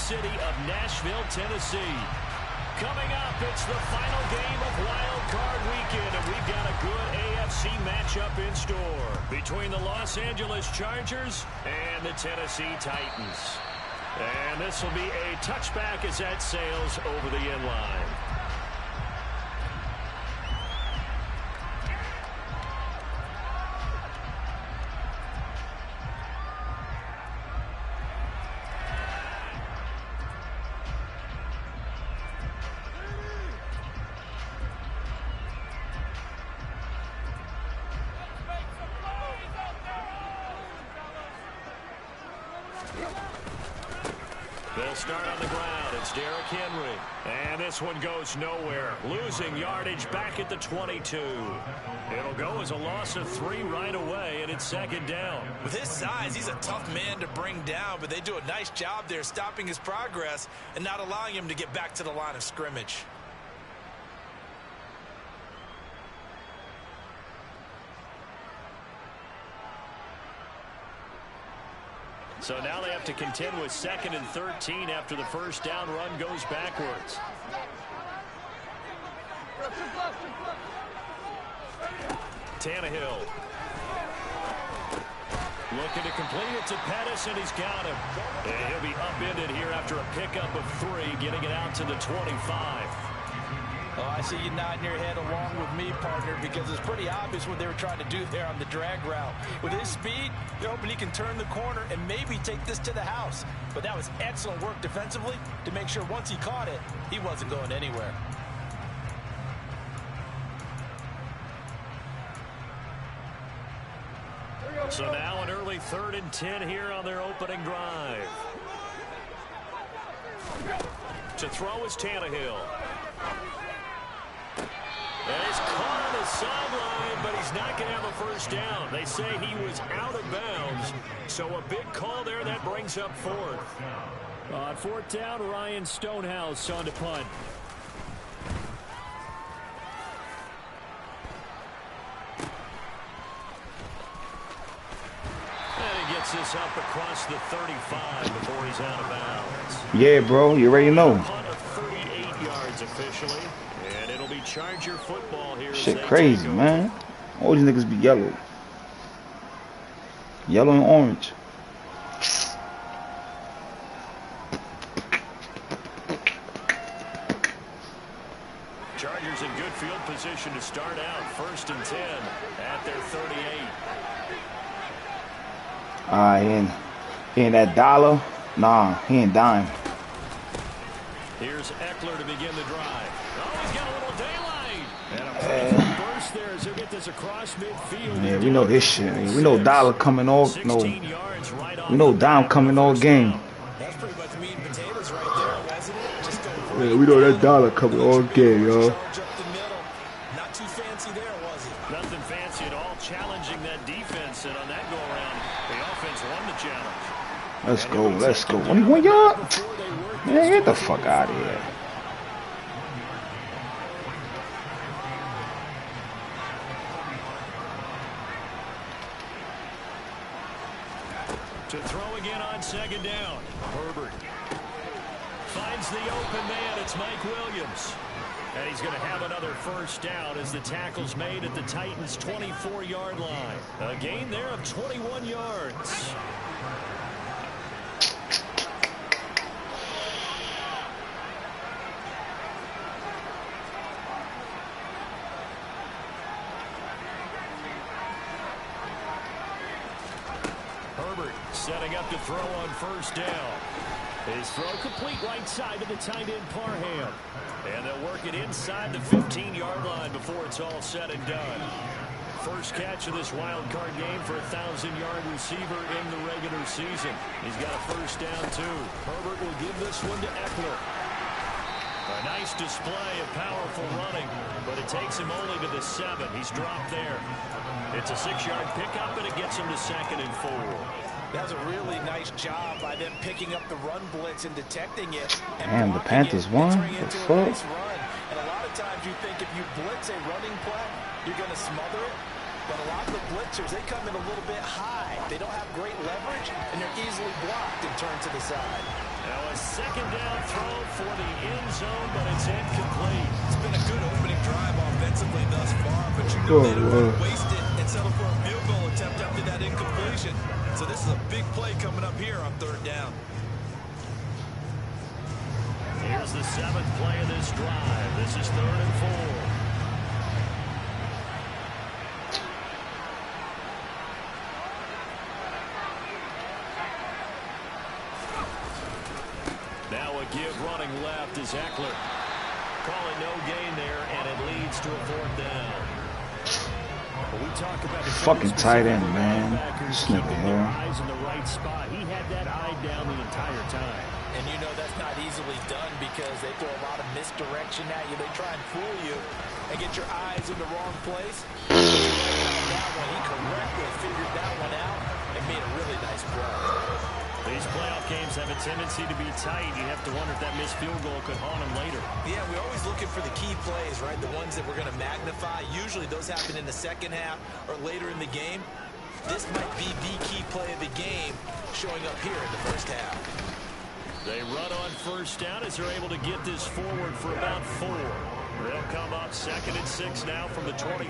city of Nashville, Tennessee. Coming up, it's the final game of Wild Card Weekend, and we've got a good AFC matchup in store between the Los Angeles Chargers and the Tennessee Titans. And this will be a touchback as that sails over the end line. They'll start on the ground. It's Derrick Henry. And this one goes nowhere. Losing yardage back at the 22. It'll go as a loss of 3 right away, and it's second down. With his size, he's a tough man to bring down, but they do a nice job there stopping his progress and not allowing him to get back to the line of scrimmage. So now they have to contend with 2nd and 13 after the first down run goes backwards. Tannehill. Looking to complete it to Pettis, and he's got him. And he'll be upended here after a pickup of 3, getting it out to the 25. Oh, I see you nodding your head along with me, partner, because it's pretty obvious what they were trying to do there on the drag route. With his speed, you're hoping he can turn the corner and maybe take this to the house. But that was excellent work defensively to make sure once he caught it, he wasn't going anywhere. So now an early 3rd and 10 here on their opening drive. To throw is Tannehill. And he's caught on the sideline, but he's not going to have a first down. They say he was out of bounds. So a big call there that brings up 4th. On 4th down, Ryan Stonehouse on to punt. And he gets this up across the 35 before he's out of bounds. Yeah, bro, you already know. Punt of 38 yards officially. And it'll be Charger football here. Shit crazy, man. All these niggas be yellow. Yellow and orange. Chargers in good field position to start out. 1st and 10 at their 38. He ain't that dollar. Nah, he ain't dime. Here's Eckler to begin the drive. Oh, he's got a little daylight. And a burst there as he'll get this across midfield. Yeah, we know this shit. We know dollar coming all. No, we know dime coming all game. That's pretty much meat and potatoes right there, wasn't it? Just go Yeah, we know that dollar coming all game, yo. Not too fancy there, was it? Nothing fancy at all. Challenging that defense, and on that go around, the offense won the challenge. Let's go, let's go. 21 yard? Man, get the fuck out of here. To throw again on 2nd down. Herbert finds the open man. It's Mike Williams. And he's going to have another first down as the tackle's made at the Titans' 24-yard line. A gain there of 21 yards. Herbert setting up to throw on 1st down. His throw complete right side to the tight end Parham. And they'll work it inside the 15-yard line before it's all said and done. First catch of this wild card game for a 1,000-yard receiver in the regular season. He's got a first down, too. Herbert will give this one to Eckler. A nice display of powerful running, but it takes him only to the 7. He's dropped there. It's a 6-yard pickup, and it gets him to 2nd and 4. That's a really nice job by them picking up the run blitz and detecting it. Damn, the Panthers won? The fuck? And a lot of times you think if you blitz a running play, you're going to smother it. But a lot of the blitzers, they come in a little bit high. They don't have great leverage, and they're easily blocked and turned to the side. Now a second down throw for the end zone, but it's incomplete. It's been a good opening drive offensively thus far, but you know they don't want to waste it and settle for a field goal attempt after that incompletion. So this is a big play coming up here on third down. Here's the 7th play of this drive. This is 3rd and 4. Now a give running left is Eckler. Calling no gain there, and it leads to a 4th down. Well, we talk about the fucking tight end, man. This nigga here. Eyes in the right spot. He had that eye down the entire time. And you know that's not easily done because they throw a lot of misdirection at you. They try and fool you and get your eyes in the wrong place. That one, he correctly figured that one out and made a really nice play. These playoff games have a tendency to be tight. You have to wonder if that missed field goal could haunt them later. Yeah, we're always looking for the key plays, right? The ones that we're going to magnify. Usually those happen in the second half or later in the game. This might be the key play of the game showing up here in the first half. They run on first down as they're able to get this forward for about 4. They'll come up 2nd and 6 now from the 24.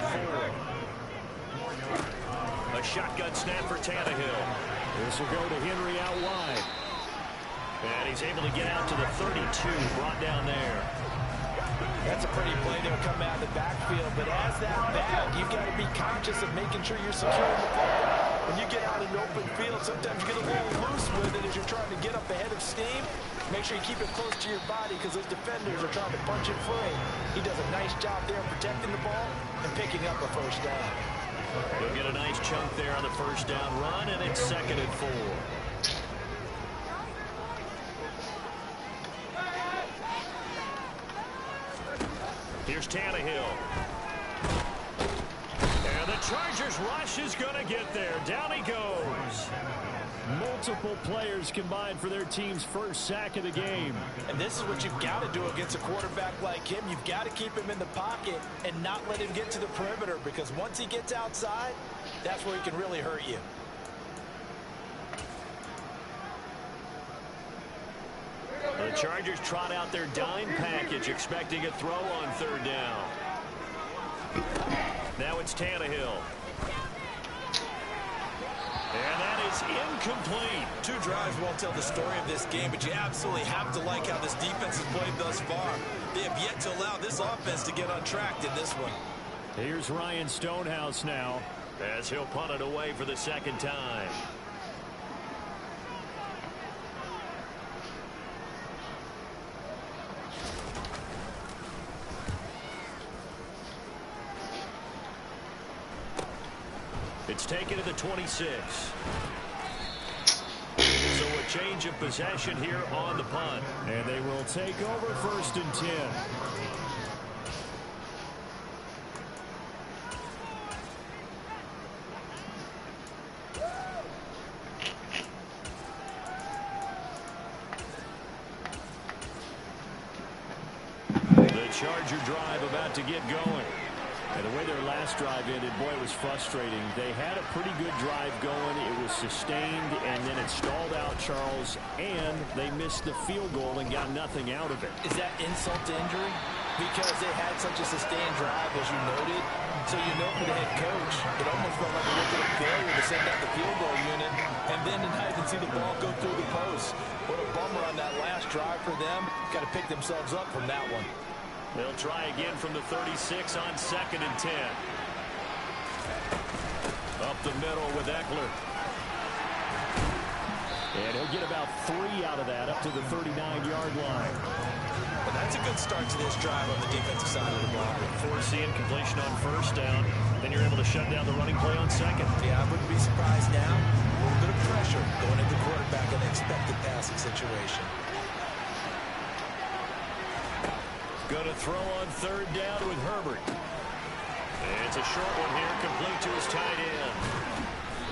A shotgun snap for Tannehill. This will go to Henry out wide. And he's able to get out to the 32, brought down there. That's a pretty play there coming out of the backfield, but as that back, you've got to be conscious of making sure you're securing the ball. When you get out in open field, sometimes you get a little loose with it as you're trying to get up ahead of steam. Make sure you keep it close to your body because those defenders are trying to punch it free. He does a nice job there protecting the ball and picking up a first down. He'll get a nice chunk there on the first down run, and it's 2nd and 4. Here's Tannehill. And the Chargers rush is going to get there. Down he goes. Multiple players combined for their team's first sack of the game. And this is what you've got to do against a quarterback like him. You've got to keep him in the pocket and not let him get to the perimeter because once he gets outside, that's where he can really hurt you. The Chargers trot out their dime package, expecting a throw on third down. Now it's Tannehill. And that is incomplete. 2 drives won't tell the story of this game, but you absolutely have to like how this defense has played thus far. They have yet to allow this offense to get untracked in this one. Here's Ryan Stonehouse now, as he'll punt it away for the 2nd time. It's taken to the 26. So a change of possession here on the punt. And they will take over 1st and 10. The Charger drive about to get going. And the way their last drive ended, boy, it was frustrating. They had a pretty good drive going. It was sustained, and then it stalled out, Charles, and they missed the field goal and got nothing out of it. Is that insult to injury? Because they had such a sustained drive, as you noted. So you know for the head coach, it almost felt like a little bit of failure to send out the field goal unit, and then denied to see the ball go through the post. What a bummer on that last drive for them. Got to pick themselves up from that one. They'll try again from the 36 on 2nd and 10. Up the middle with Eckler. And he'll get about 3 out of that up to the 39-yard line. Well, that's a good start to this drive on the defensive side of the ball. Force the incompletion on first down. Then you're able to shut down the running play on 2nd. Yeah, I wouldn't be surprised now. A little bit of pressure going at the quarterback in an expected passing situation. Going to throw on 3rd down with Herbert. And it's a short one here, complete to his tight end.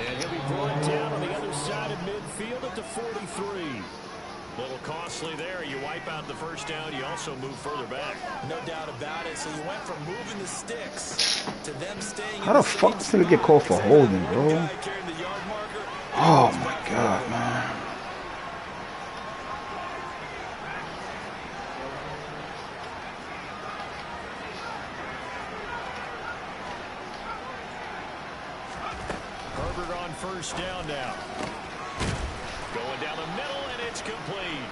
And he'll be brought down on the other side of midfield at the 43. A little costly there. You wipe out the first down. You also move further back. No doubt about it. So you went from moving the sticks to them staying. How the fuck did it get called for holding, bro? Oh my God, man. first down now. Going down the middle, and it's complete.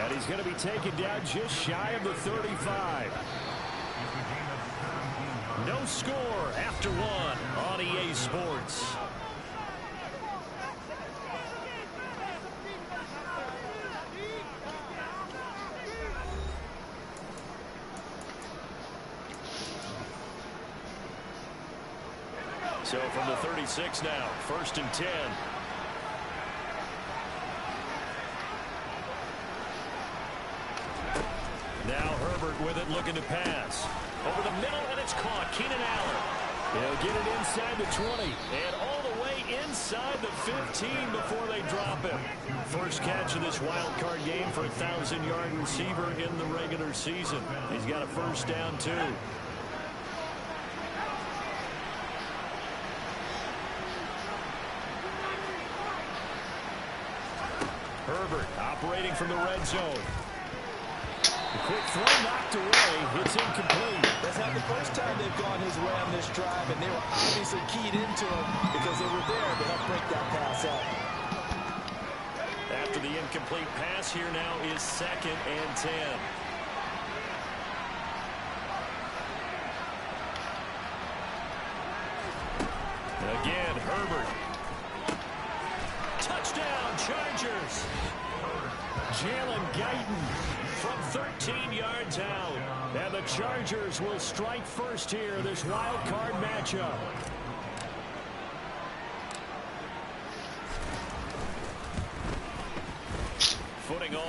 And he's going to be taken down just shy of the 35. No score after one on EA Sports. So from the 36 now, 1st and 10. Now Herbert with it, looking to pass. Over the middle, and it's caught. Keenan Allen. He'll get it inside the 20 and all the way inside the 15 before they drop him. First catch of this wild card game for a 1,000-yard receiver in the regular season. He's got a first down, too. Herbert operating from the red zone. The quick throw knocked away. It's incomplete. That's not the first time they've gone his way on this drive, and they were obviously keyed into him because they were there to help break that pass up. After the incomplete pass, here now is 2nd and 10. Again, Herbert. Touchdown, Chargers. Jalen Guyton from 13 yards out. And the Chargers will strike first here, this wild card matchup.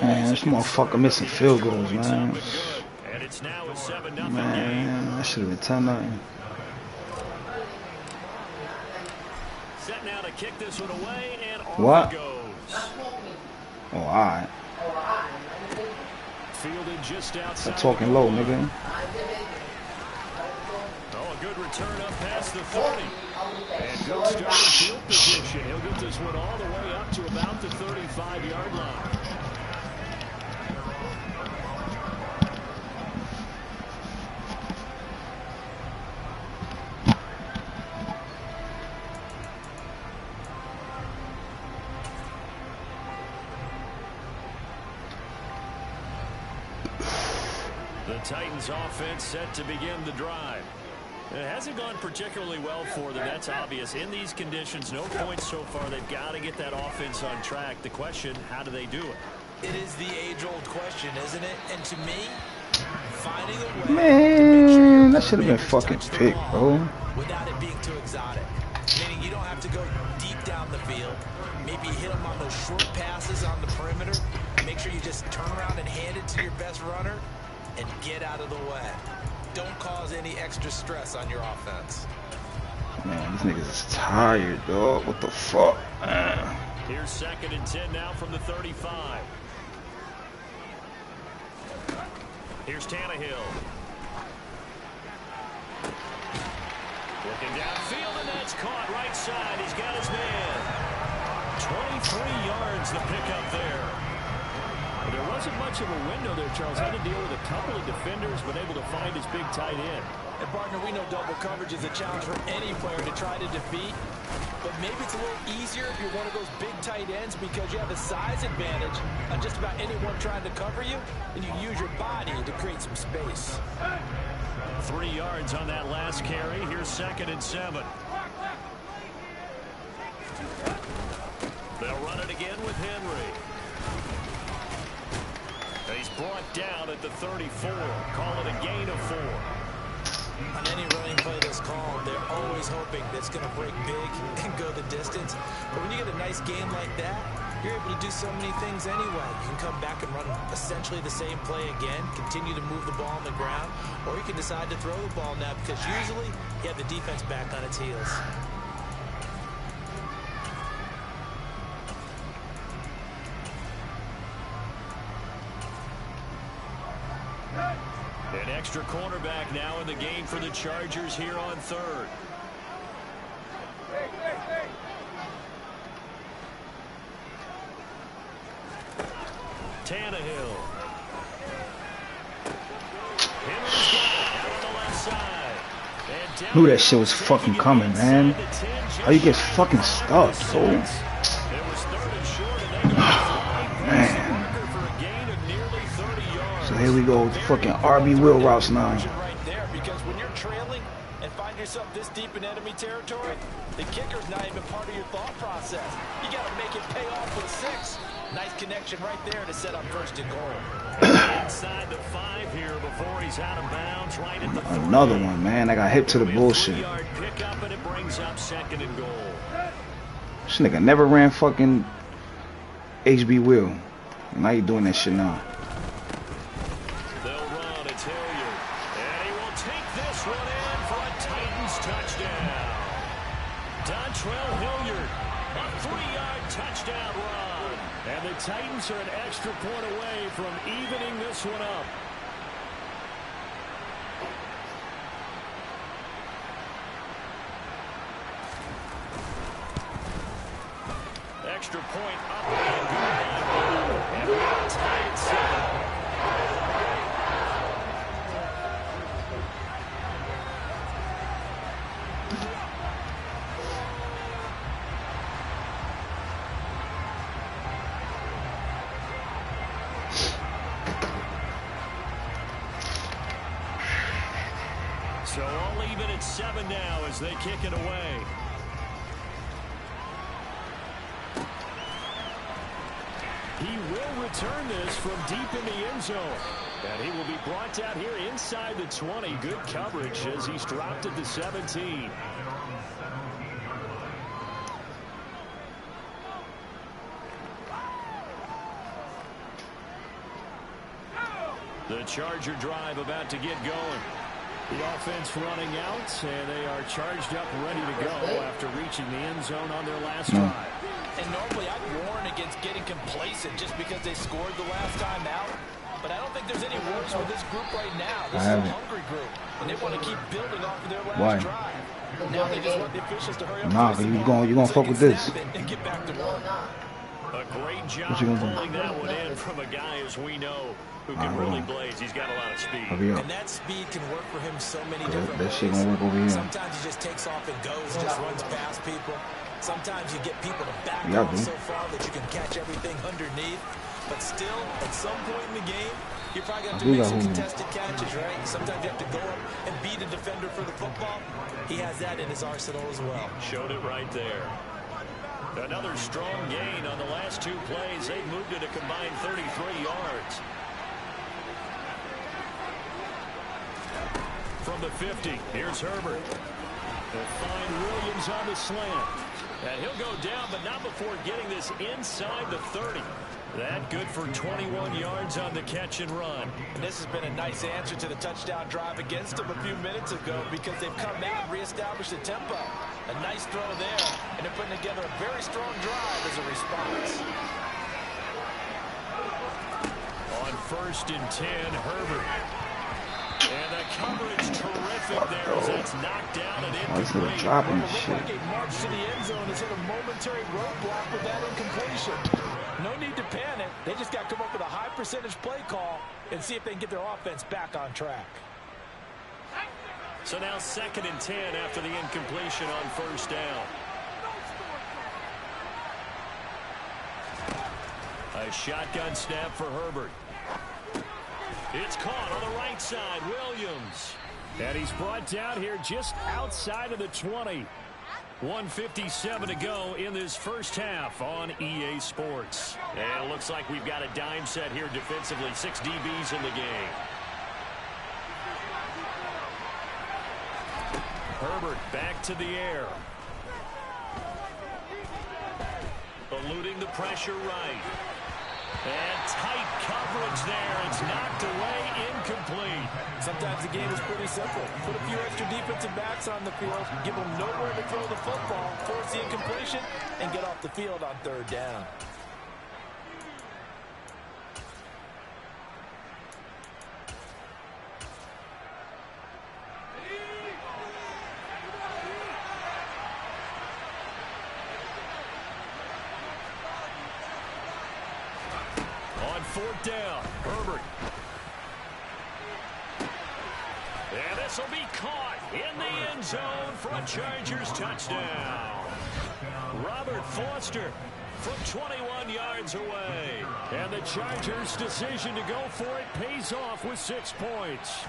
Man, this motherfucker missing field goals, man. And it's now a 7-0 game. Man, that should have been 10-0. Set now to kick this one away, and off What? it goes. Oh, alright. Fielded just outside. I'm talking low, nigga. Oh, a good return up past the 30. And good starting field position. He'll get this one all the way up to about the 35-yard line. The Titans offense set to begin the drive. It hasn't gone particularly well for them. That's obvious. In these conditions, no points so far. They've got to get that offense on track. The question, how do they do it? It is the age-old question, isn't it? And to me, finding a way Man, that should have been fucking picked, bro. Without it being too exotic. Meaning you don't have to go deep down the field. Maybe hit them on those short passes on the perimeter. Make sure you just turn around and hand it to your best runner and get out of the way. Don't cause any extra stress on your offense. Man, these niggas is tired, dog. What the fuck, man? Here's 2nd and 10 now from the 35. Here's Tannehill. Looking downfield, and that's caught right side. He's got his man. 23 yards the pickup there. There wasn't much of a window there, Charles. Had to deal with a couple of defenders, but able to find his big tight end. And, partner, we know double coverage is a challenge for any player to try to defeat. But maybe it's a little easier if you're one of those big tight ends because you have a size advantage on just about anyone trying to cover you, and you use your body to create some space. 3 yards on that last carry. Here's 2nd and 7. They'll run it again with Henry. He's brought down at the 34. Call it a gain of 4. On any running play that's called, they're always hoping that it's going to break big and go the distance. But when you get a nice game like that, you're able to do so many things anyway. You can come back and run essentially the same play again, continue to move the ball on the ground, or you can decide to throw the ball now because usually you have the defense back on its heels. An extra cornerback now in the game for the Chargers here on 3rd. Tannehill. Henry's got it out on the left side. Knew that shit was fucking coming, man. How you get fucking stuck, so? Man. So here we go, fucking RB wheel routes now. Because when you're trailing and find yourself this deep in enemy territory, the kicker's not even part of your thought process. You got to make it pay off with 6. Nice connection right there to set up first and goal. Inside the 5 here before he's out of bounds, right at the 3. Another one, man. I got hit to the bullshit. Pick up and it brings up 2nd and goal. This nigga never ran fucking HB wheel. Now you doing that shit now. They'll run, it's Hilliard. And he will take this one in for a Titans touchdown. Dontrell Hilliard, a 3-yard touchdown run. And the Titans are an extra point away from evening this one up. Extra point up and good. And we're tied at 7. So all even at 7 now as they kick it away. He will return this from deep in the end zone. And he will be brought down here inside the 20. Good coverage as he's dropped at the 17. The Charger drive about to get going. The offense running out, and they are charged up, ready to go after reaching the end zone on their last drive. And normally I'd warn against getting complacent just because they scored the last time out. But I don't think there's any worries with this group right now. This is a hungry group, and they want to keep building off of their last drive. Now they just want the officials to hurry up. Nah, but you gonna fuck with this. And get back to work. A great job pulling that one in from a guy, as we know, who can really blaze. He's got a lot of speed. And that speed can work for him so many different ways. That shit gonna work over here. Sometimes he just takes off and goes, just runs past people. Sometimes you get people to back off so far that you can catch everything underneath. But still, at some point in the game, you're probably going to have to make some contested catches, right? Sometimes you have to go up and beat a defender for the football. He has that in his arsenal as well. Showed it right there. Another strong gain on the last 2 plays. They've moved it a combined 33 yards. From the 50, here's Herbert. They'll find Williams on the slant. And he'll go down, but not before getting this inside the 30. That good for 21 yards on the catch and run. And this has been a nice answer to the touchdown drive against them a few minutes ago because they've come out and reestablished the tempo. A nice throw there, and they're putting together a very strong drive as a response. On 1st and 10, Herbert. And the coverage terrific there as that's knocked down and incomplete. Dropping shit. Like a march to the end zone has hit a momentary roadblock with that incompletion. No need to panic. They just got to come up with a high percentage play call and see if they can get their offense back on track. So now 2nd and 10 after the incompletion on 1st down. A shotgun snap for Herbert. It's caught on the right side, Williams. And he's brought down here just outside of the 20. 1:57 to go in this first half on EA Sports. And it looks like we've got a dime set here defensively. 6 DBs in the game. Herbert back to the air. Eluding the pressure right. And tight coverage there. It's knocked away, incomplete. Sometimes the game is pretty simple. Put a few extra defensive backs on the field, give them nowhere to throw the football, force the incompletion, and get off the field on 3rd down. On 4th down, Herbert. And this will be caught. in the end zone for a Chargers touchdown. Robert Foster from 21 yards away. And the Chargers' decision to go for it pays off with 6 points.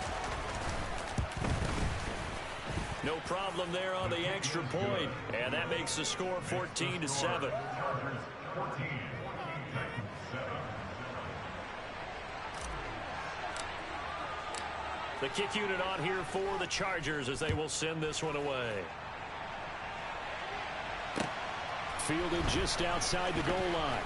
No problem there on the extra point, and that makes the score 14-7. The kick unit on here for the Chargers as they will send this one away. Fielded just outside the goal line.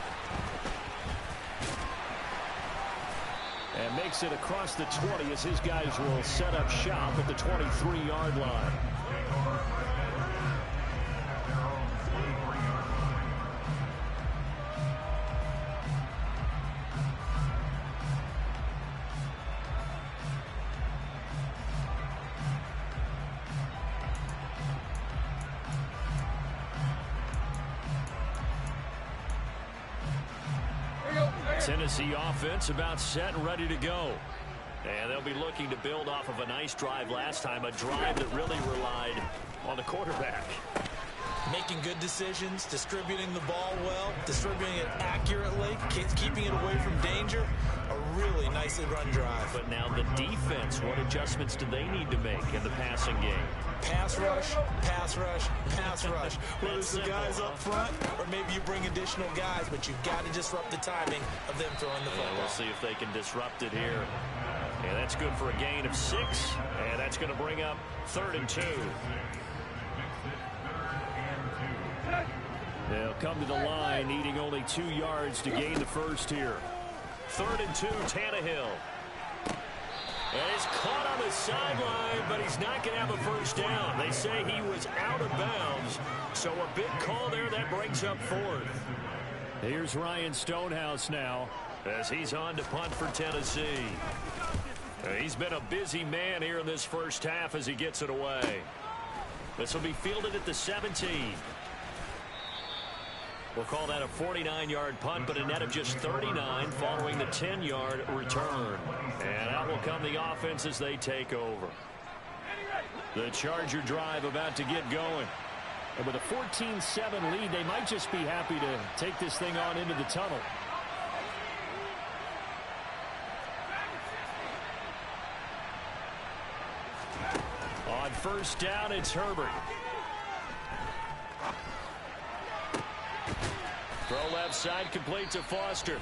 And makes it across the 20 as his guys will set up shop at the 23-yard line. Tennessee offense about set and ready to go. And they'll be looking to build off of a nice drive last time, a drive that really relied on the quarterback. Making good decisions, distributing the ball well, distributing it accurately, keeping it away from danger. A really nicely run drive. But now the defense, what adjustments do they need to make in the passing game? Pass rush, pass rush, pass rush. Whether it's the guys up front or maybe you bring additional guys, but you've got to disrupt the timing of them throwing the football. We'll see if they can disrupt it here. And that's good for a gain of 6. And that's going to bring up 3rd and 2. They'll come to the line needing only 2 yards to gain the first here. 3rd and 2, Tannehill. And he's caught on the sideline, but he's not going to have a first down. They say he was out of bounds, so a big call there that brings up 4th. Here's Ryan Stonehouse now as he's on to punt for Tennessee. He's been a busy man here in this first half as he gets it away. This will be fielded at the 17. We'll call that a 49-yard punt, but a net of just 39 following the 10-yard return. And out will come the offense as they take over. The Charger drive about to get going. And with a 14-7 lead, they might just be happy to take this thing on into the tunnel. On first down, it's Herbert. Throw left side, complete to Foster.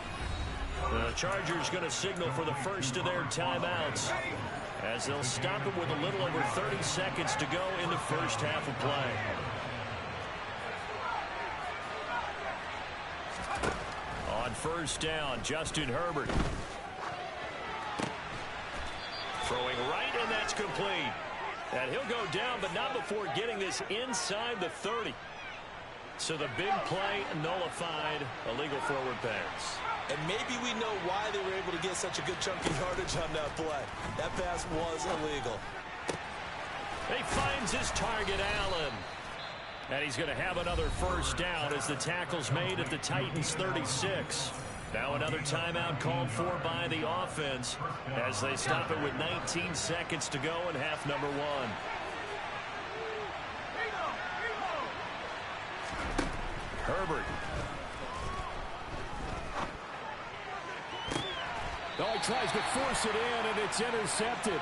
The Chargers going to signal for the first of their timeouts as they'll stop it with a little over 30 seconds to go in the first half of play. On first down, Justin Herbert. Throwing right, and that's complete. And he'll go down, but not before getting this inside the 30. So the big play nullified, illegal forward pass. And maybe we know why they were able to get such a good chunk of yardage on that play. That pass was illegal. He finds his target, Allen. And he's going to have another first down as the tackle's made at the Titans' 36. Now another timeout called for by the offense as they stop it with 19 seconds to go in half number 1. Herbert. Oh, he tries to force it in, and it's intercepted.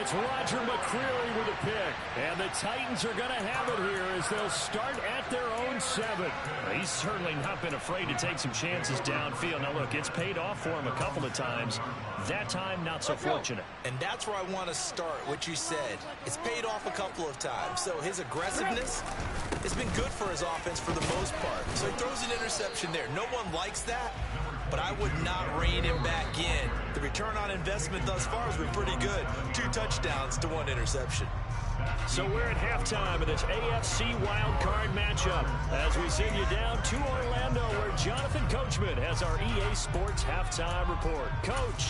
It's Roger McCreary with a pick. And the Titans are going to have it here as they'll start at their own 7. He's certainly not been afraid to take some chances downfield. Now, look, it's paid off for him a couple of times. That time, not so fortunate. And that's where I want to start, what you said. It's paid off a couple of times. So his aggressiveness has been good for his offense for the most part. So he throws an interception there. No one likes that, but I would not rein him back in. The return on investment thus far has been pretty good. 2 touchdowns to 1 interception. So we're at halftime of this AFC wildcard matchup as we send you down to Orlando where Jonathan Coachman has our EA Sports halftime report. Coach.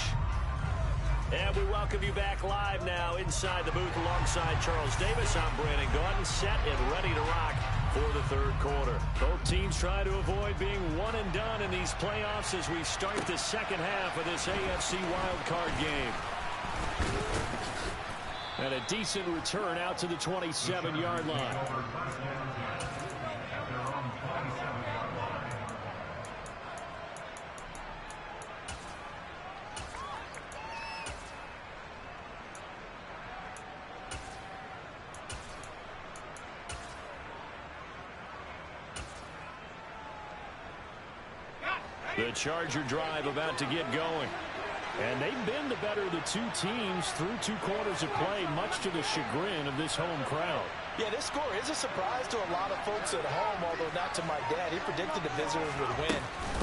And we welcome you back live now inside the booth alongside Charles Davis. I'm Brandon Gaudin, set and ready to rock for the third quarter. Both teams try to avoid being one and done in these playoffs as we start the second half of this AFC wildcard game. And a decent return out to the 27-yard line. The Charger drive about to get going. And they've been the better of the two teams through 2 quarters of play, much to the chagrin of this home crowd. Yeah, this score is a surprise to a lot of folks at home, although not to my dad. He predicted the visitors would win.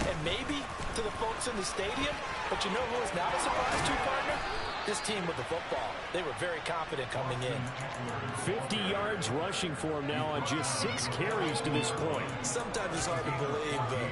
And maybe to the folks in the stadium. But you know who is not a surprise to, partner? This team with the football. They were very confident coming in. 50 yards rushing for him now on just 6 carries to this point. Sometimes it's hard to believe, but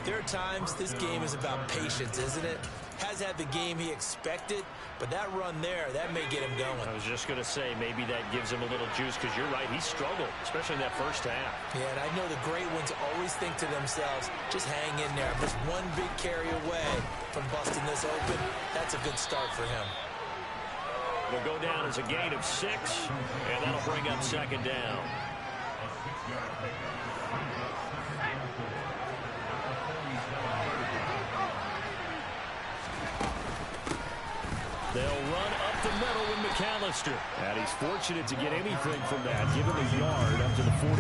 there are times this game is about patience, isn't it? Has had the game he expected, but that run there, that may get him going. I was just going to say, maybe that gives him a little juice, because you're right, he struggled, especially in that first half. Yeah, and I know the great ones always think to themselves, just hang in there. I'm just one big carry away from busting this open. That's a good start for him. It'll go down as a gain of 6, and that'll bring up 2nd down. They'll run up the middle with McAllister. And he's fortunate to get anything from that. Give him a yard up to the 49.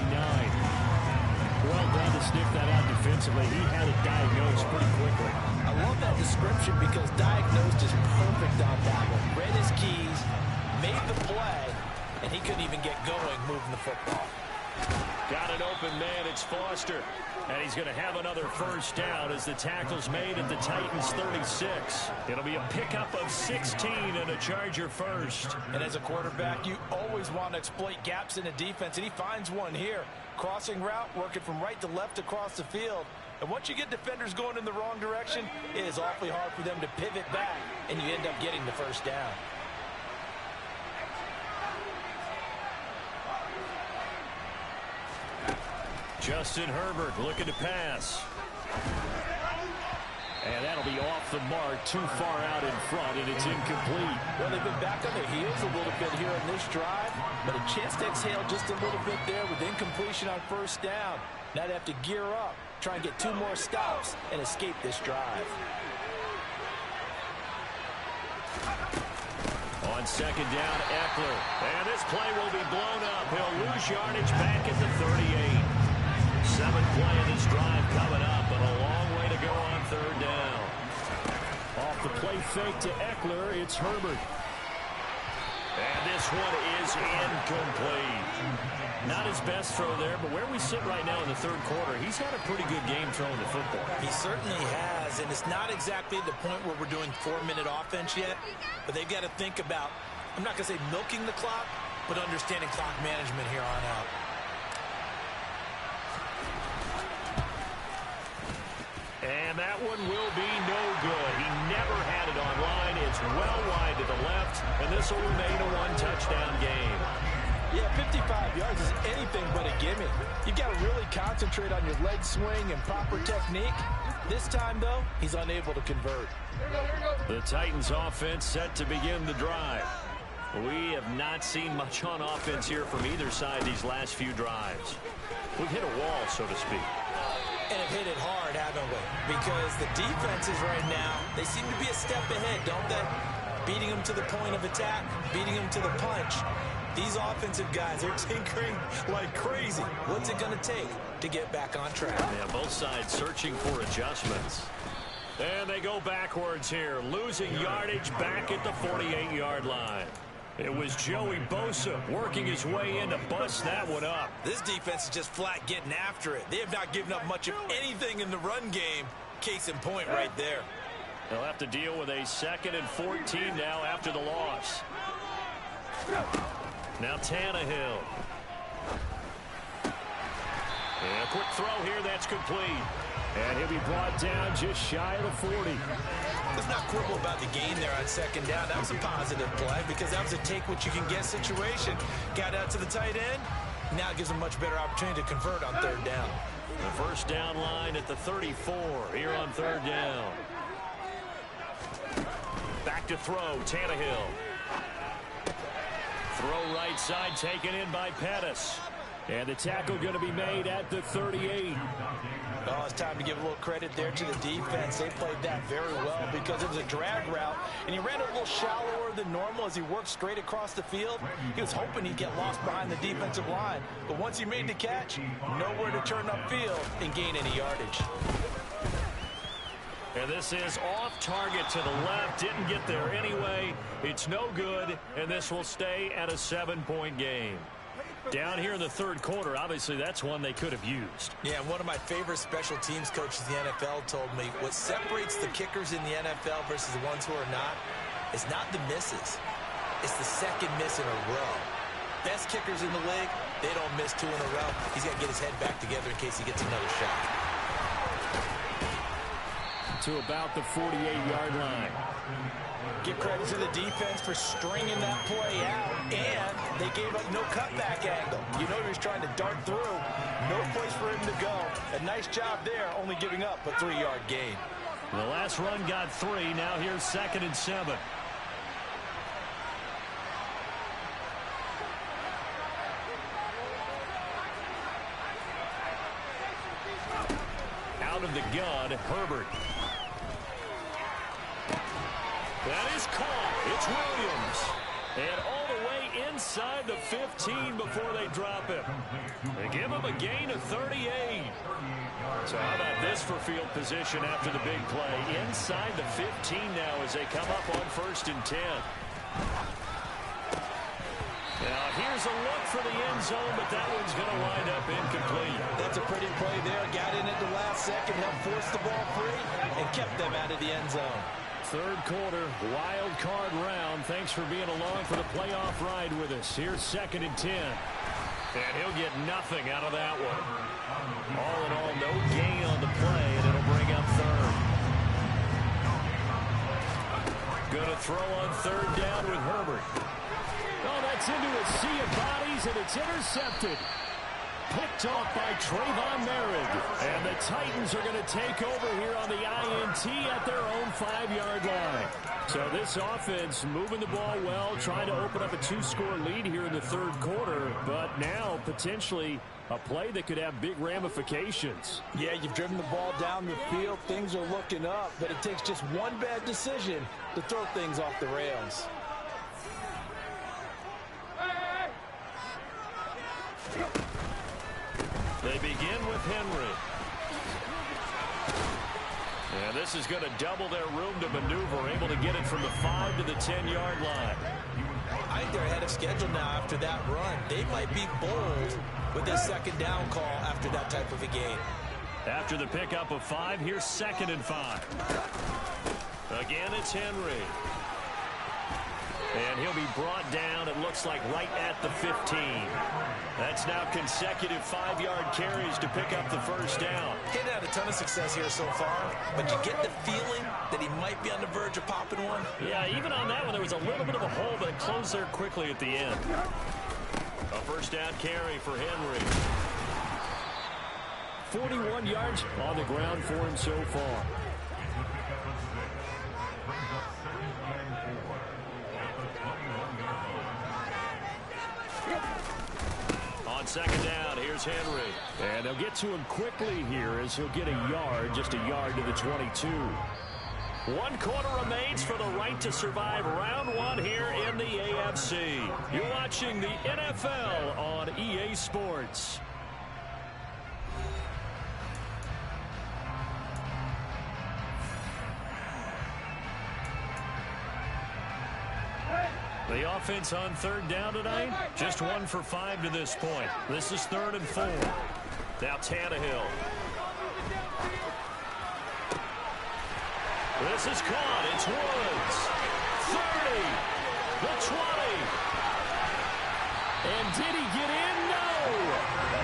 Well done to sniff that out defensively. He had it diagnosed pretty quickly. I love that description because diagnosed is perfect on that one. Read his keys, made the play, and he couldn't even get going moving the football. Got an open man. It's Foster. And he's going to have another first down as the tackle's made at the Titans 36. It'll be a pickup of 16 and a Charger first. And as a quarterback, you always want to exploit gaps in the defense, and he finds one here. Crossing route, working from right to left across the field. And once you get defenders going in the wrong direction, it is awfully hard for them to pivot back, and you end up getting the first down. Justin Herbert looking to pass. And that'll be off the mark, too far out in front, and it's incomplete. Well, they've been back on their heels a little bit here in this drive, but a chance to exhale just a little bit there with incompletion on first down. Now they have to gear up, try and get 2 more stops, and escape this drive. On 2nd down, Eckler. And this play will be blown up. He'll lose yardage back at the 38. 7th play of this drive coming up, but a long way to go on 3rd down. Off the play fake to Eckler, it's Herbert. And this one is incomplete. Not his best throw there, but where we sit right now in the 3rd quarter, he's had a pretty good game throwing the football. He certainly has, and it's not exactly the point where we're doing 4-minute offense yet, but they've got to think about, I'm not going to say milking the clock, but understanding clock management here on out. And that one will be no good. He never had it on line. It's well wide to the left, and this will remain a 1-touchdown game. Yeah, 55 yards is anything but a gimme. You've got to really concentrate on your leg swing and proper technique. This time, though, he's unable to convert. The Titans offense set to begin the drive. We have not seen much on offense here from either side these last few drives. We've hit a wall, so to speak. And have hit it hard, haven't we? Because the defenses right now, they seem to be a step ahead, don't they? Beating them to the point of attack, beating them to the punch. These offensive guys, they're tinkering like crazy. What's it going to take to get back on track? Yeah, both sides searching for adjustments. And they go backwards here, losing yardage back at the 48-yard line. It was Joey Bosa working his way in to bust that one up. This defense is just flat getting after it. They have not given up much of anything in the run game. Case in point right there. They'll have to deal with a 2nd and 14 now after the loss. Now Tannehill. And a quick throw here, that's complete. And he'll be brought down just shy of the 40. Let's not quibble about the gain there on 2nd down. That was a positive play because that was a take-what-you-can-get situation. Got out to the tight end. Now gives him much better opportunity to convert on 3rd down. The first down line at the 34 here on 3rd down. Back to throw, Tannehill. Throw right side taken in by Pettis. And the tackle going to be made at the 38. Oh, it's time to give a little credit there to the defense. They played that very well because it was a drag route, and he ran it a little shallower than normal as he worked straight across the field. He was hoping he'd get lost behind the defensive line, but once he made the catch, nowhere to turn upfield and gain any yardage. And this is off target to the left. Didn't get there anyway. It's no good, and this will stay at a 7-point game. Down here in the third quarter, obviously that's one they could have used. Yeah, and one of my favorite special teams coaches in the NFL told me what separates the kickers in the NFL versus the ones who are not is not the misses. It's the second miss in a row. Best kickers in the league, they don't miss 2 in a row. He's got to get his head back together in case he gets another shot. To about the 48-yard line. Give credit to the defense for stringing that play out, and they gave up no cutback angle. You know he was trying to dart through. No place for him to go. A nice job there, only giving up a 3-yard gain. The last run got 3. Now here's 2nd and 7. Out of the gun, Herbert. That is caught. It's Williams. And all the way inside the 15 before they drop him. They give him a gain of 38. So how about this for field position after the big play? Inside the 15 now as they come up on 1st and 10. Now here's a look for the end zone, but that one's going to wind up incomplete. That's a pretty play there. Got in at the last second, helped force the ball free, and kept them out of the end zone. Third quarter, wild card round. Thanks for being along for the playoff ride with us. Here's 2nd and 10. And he'll get nothing out of that one. All in all, no gain on the play, and it'll bring up 3rd. Going to throw on 3rd down with Herbert. Oh, that's into a sea of bodies, and it's intercepted. Picked off by Trayvon Merritt. And the Titans are going to take over here on the INT at their own 5-yard line. So this offense moving the ball well, trying to open up a 2-score lead here in the third quarter. But now potentially a play that could have big ramifications. Yeah, you've driven the ball down the field. Things are looking up, but it takes just one bad decision to throw things off the rails. They begin with Henry. And this is going to double their room to maneuver, able to get it from the 5 to the 10-yard line. I think they're ahead of schedule now after that run. They might be bold with this 2nd down call after that type of a game. After the pickup of 5, here's 2nd and 5. Again, it's Henry. And he'll be brought down, it looks like, right at the 15. That's now consecutive 5-yard carries to pick up the 1st down. He hadn't had a ton of success here so far, but you get the feeling that he might be on the verge of popping one. Yeah, even on that one, there was a little bit of a hole, but it closed there quickly at the end. A 1st down carry for Henry. 41 yards on the ground for him so far. On 2nd down, here's Henry. And they'll get to him quickly here as he'll get a yard, just a yard to the 22. 1 quarter remains for the right to survive round 1 here in the AFC. You're watching the NFL on EA Sports. The offense on 3rd down tonight, just 1 for 5 to this point. This is 3rd and 4. Now Tannehill. This is caught. It's Woods. 30. The 20. And did he get in? No.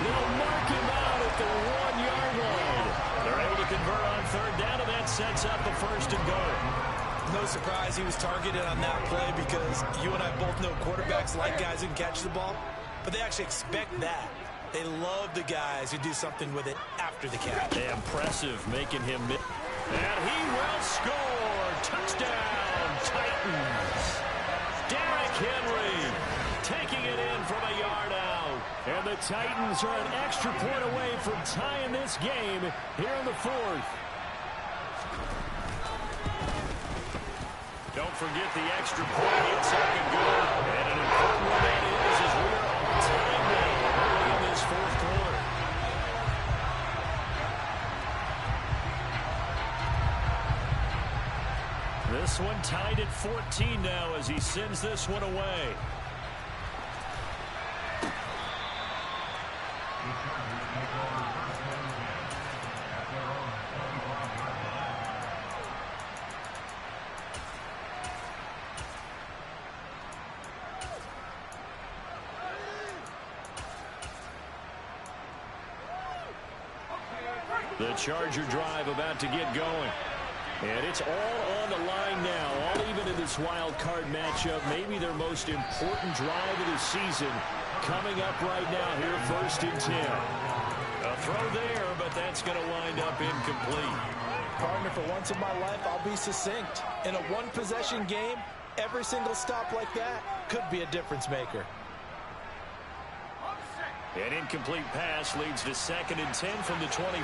They'll mark him out at the 1-yard line. They're able to convert on 3rd down, and that sets up the 1st and goal. No surprise he was targeted on that play because you and I both know quarterbacks like guys who can catch the ball, but they actually expect that. They love the guys who do something with it after the catch. Impressive, making him miss. And he will score. Touchdown, Titans. Derrick Henry taking And the Titans are an extra point away from tying this game here in the fourth. Don't forget the extra point. It's up and good. And an important one that is as we're on time now early in this fourth quarter. This one tied at 14 now as he sends this one away. The Charger drive about to get going. And it's all on the line now, all even in this wild card matchup. Maybe their most important drive of the season coming up right now here, 1st and 10. A throw there, but that's going to wind up incomplete. Partner, for once in my life, I'll be succinct. In a one-possession game, every single stop like that could be a difference maker. An incomplete pass leads to 2nd and 10 from the 25.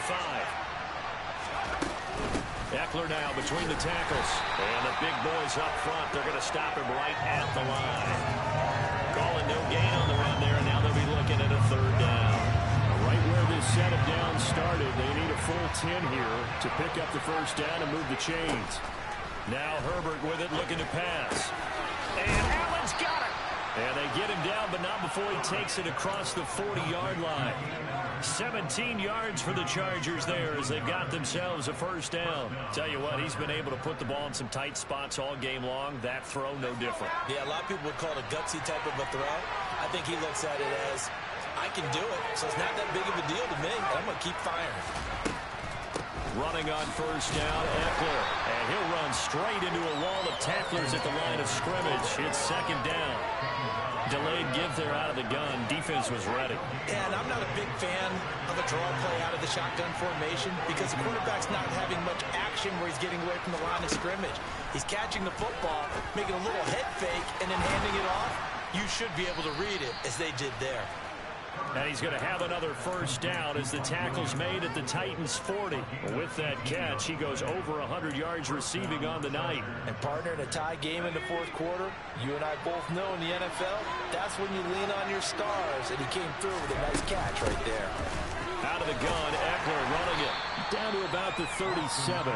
Eckler now between the tackles. And the big boys up front, they're going to stop him right at the line. Calling no gain on the run there, and now they'll be looking at a 3rd down. Right where this set of downs started, they need a full 10 here to pick up the 1st down and move the chains. Now Herbert with it, looking to pass. And Allen's got it. And they get him down, but not before he takes it across the 40-yard line. 17 yards for the Chargers there as they've got themselves a 1st down. Tell you what, he's been able to put the ball in some tight spots all game long. That throw, no different. Yeah, a lot of people would call it a gutsy type of a throw. I think he looks at it as, I can do it, so it's not that big of a deal to me. I'm going to keep firing. Running on 1st down, Eckler. And he'll run straight into a wall of tacklers at the line of scrimmage. It's 2nd down. Delayed give there out of the gun. Defense was ready. Yeah, and I'm not a big fan of a draw play out of the shotgun formation because the quarterback's not having much action where he's getting away from the line of scrimmage. He's catching the football, making a little head fake, and then handing it off. You should be able to read it as they did there. And he's going to have another 1st down as the tackle's made at the Titans' 40. With that catch, he goes over 100 yards receiving on the night. And partner, in a tie game in the 4th quarter, you and I both know in the NFL, that's when you lean on your stars. And he came through with a nice catch right there. Out of the gun, Eckler running it down to about the 37.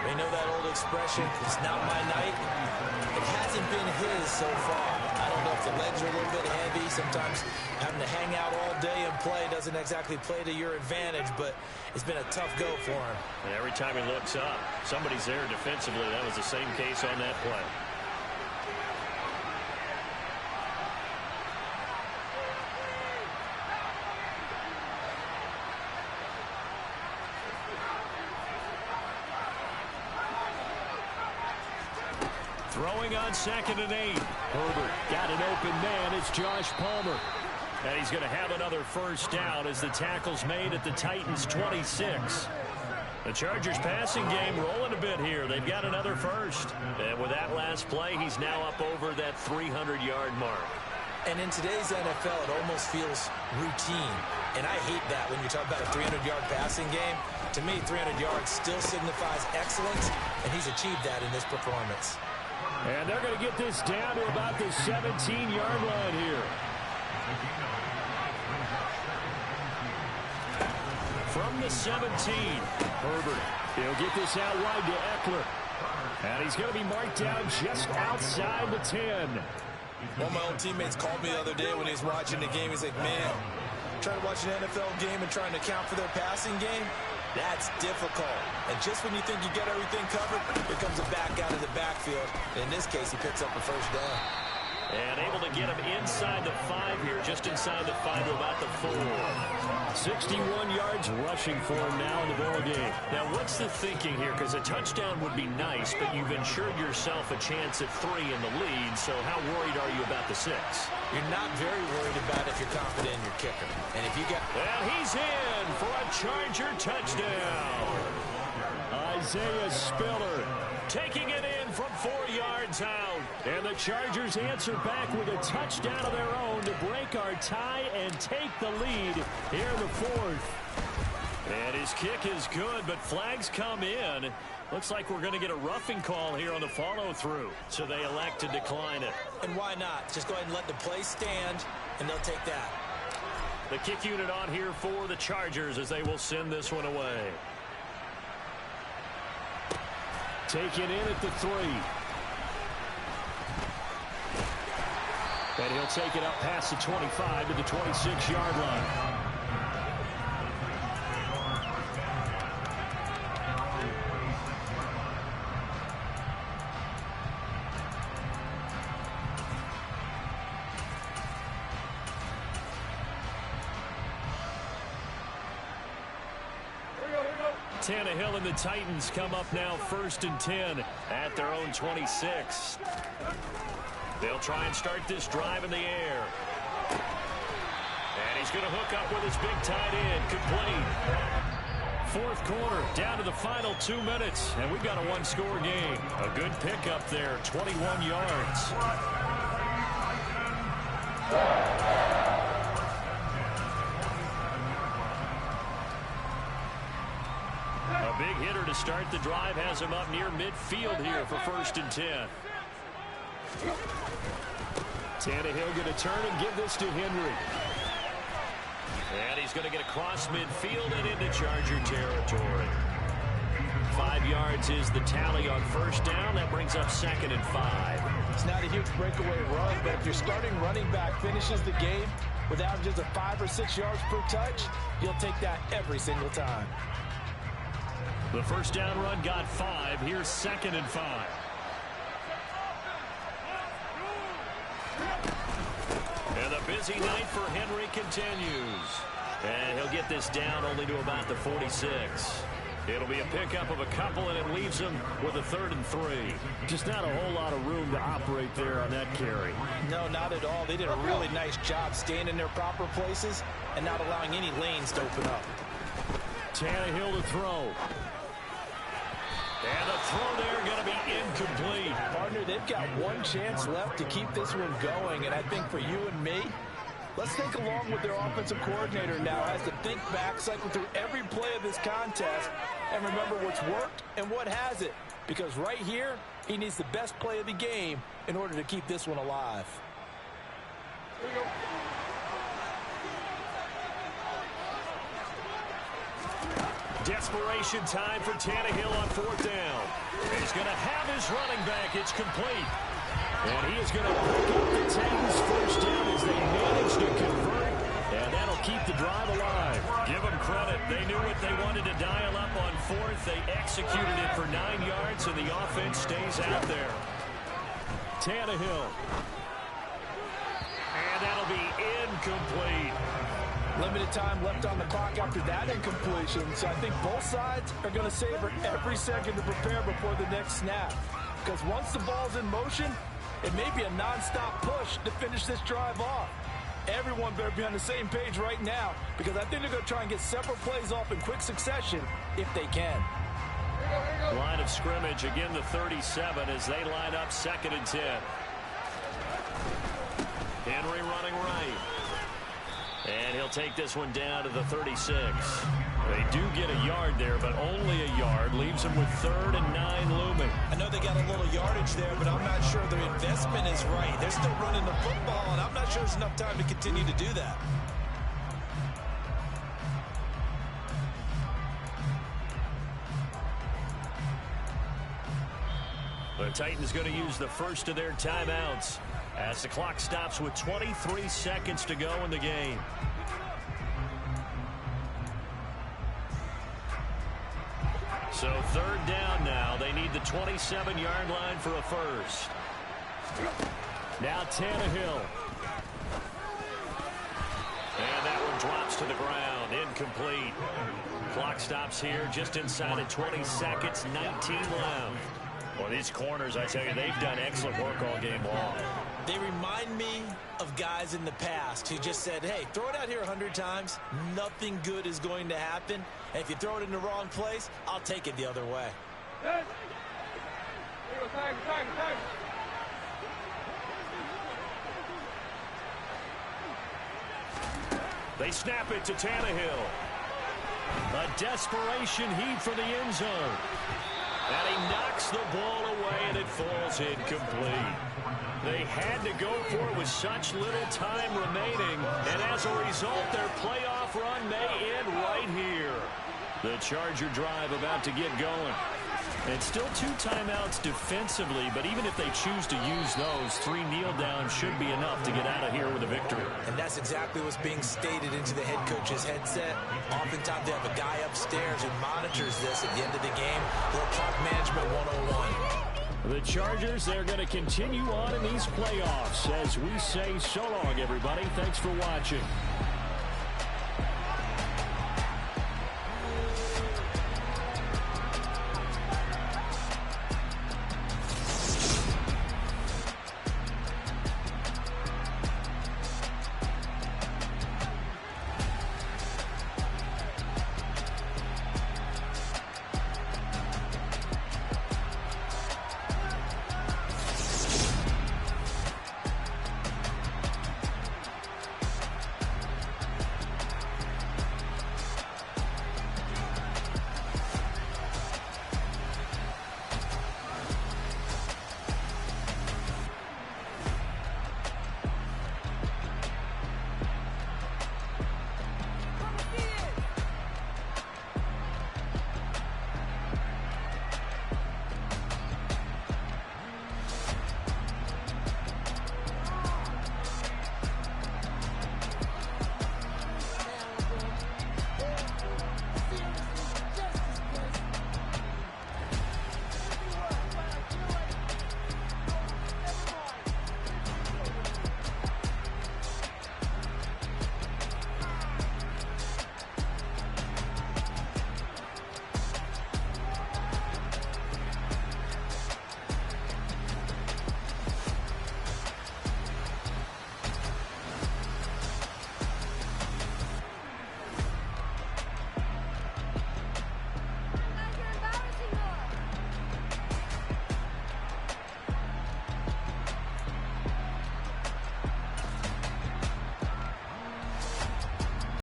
They know that old expression, it's not my night. It hasn't been his so far. I don't know if the legs are a little bit heavy. Sometimes having to hang out all day and play doesn't exactly play to your advantage, but it's been a tough go for him. And every time he looks up, somebody's there defensively. That was the same case on that play. Throwing on 2nd and 8. Herbert got an open man. It's Josh Palmer. And he's going to have another 1st down as the tackle's made at the Titans' 26. The Chargers passing game rolling a bit here. They've got another 1st. And with that last play, he's now up over that 300-yard mark. And in today's NFL, it almost feels routine. And I hate that when you talk about a 300-yard passing game. To me, 300 yards still signifies excellence, and he's achieved that in this performance. And they're going to get this down to about the 17-yard line here. From the 17, Herbert. He'll get this out wide to Eckler. And he's going to be marked down just outside the 10. One of my old teammates called me the other day when he was watching the game. He's like, man, trying to watch an NFL game and trying to account for their passing game, that's difficult. And just when you think you get everything covered, here comes a back out of the backfield. In this case, he picks up a 1st down. And able to get him inside the 5 here, just inside the 5 to about the 4. 61 yards rushing for him now in the ball game. Now, what's the thinking here? Because a touchdown would be nice, but you've ensured yourself a chance at 3 in the lead, so how worried are you about the 6? You're not very worried about it if you're confident in your kicker. And if you get... And he's in for a Charger touchdown. Isaiah Spiller taking it in from 4 yards out. And the Chargers answer back with a touchdown of their own to break our tie and take the lead here in the 4th. And his kick is good, but flags come in. Looks like we're going to get a roughing call here on the follow-through. So they elect to decline it. And why not? Just go ahead and let the play stand, and they'll take that. The kick unit on here for the Chargers as they will send this one away. Taken in at the 3. And he'll take it up past the 25 to the 26-yard line. Tannehill and the Titans come up now 1st and 10 at their own 26. They'll try and start this drive in the air. And he's going to hook up with his big tight end, complete. 4th quarter, down to the final 2 minutes, and we've got a 1-score game. A good pickup there, 21 yards. A big hitter to start the drive has him up near midfield here for 1st and 10. Tannehill going to turn and give this to Henry. And he's going to get across midfield and into Charger territory. 5 yards is the tally on 1st down. That brings up 2nd and 5. It's not a huge breakaway run, but if your starting running back finishes the game with averages of 5 or 6 yards per touch, you'll take that every single time. The 1st down run got 5. Here's 2nd and 5. And the busy night for Henry continues. And he'll get this down only to about the 46. It'll be a pickup of a couple, and it leaves him with a 3rd and 3. Just not a whole lot of room to operate there on that carry. No, not at all. They did a really nice job staying in their proper places and not allowing any lanes to open up. Tannehill to throw. And the throw there going to be incomplete. Partner, they've got one chance left to keep this one going, and I think for you and me, let's think along with their offensive coordinator now as to think back, cycle through every play of this contest, and remember what's worked and what hasn't. Because right here, he needs the best play of the game in order to keep this one alive. Here we go. Desperation time for Tannehill on 4th down. He's going to have his running back. It's complete. And he is going to pick up the Titans' 1st down as they manage to convert. And that'll keep the drive alive. Give them credit. They knew what they wanted to dial up on 4th. They executed it for 9 yards, and the offense stays out there. Tannehill. And that'll be incomplete. Limited time left on the clock after that incompletion, so I think both sides are going to savor every second to prepare before the next snap. Because once the ball's in motion, it may be a non-stop push to finish this drive off. Everyone better be on the same page right now, because I think they're going to try and get several plays off in quick succession if they can. Line of scrimmage, again the 37 as they line up 2nd and 10. Henry running right. And he'll take this one down to the 36. They do get a yard there, but only a yard. Leaves them with 3rd and 9 looming. I know they got a little yardage there, but I'm not sure their investment is right. They're still running the football, and I'm not sure there's enough time to continue to do that. The Titans going to use the first of their timeouts as the clock stops with 23 seconds to go in the game. So 3rd down now. They need the 27-yard line for a first. Now Tannehill. And that one drops to the ground. Incomplete. Clock stops here just inside of 20 seconds. 19 left. Well, these corners, I tell you, they've done excellent work all game long. They remind me of guys in the past who just said, hey, throw it out here 100 times. Nothing good is going to happen. And if you throw it in the wrong place, I'll take it the other way. They snap it to Tannehill. A desperation heave for the end zone. And he knocks the ball away, and it falls incomplete. They had to go for it with such little time remaining, and as a result, their playoff run may end right here. The Charger drive about to get going. And still 2 timeouts defensively, but even if they choose to use those, 3 kneel downs should be enough to get out of here with a victory. And that's exactly what's being stated into the head coach's headset. Oftentimes they have a guy upstairs who monitors this at the end of the game. Little clock management 101. The Chargers, they're going to continue on in these playoffs as we say so long, everybody. Thanks for watching.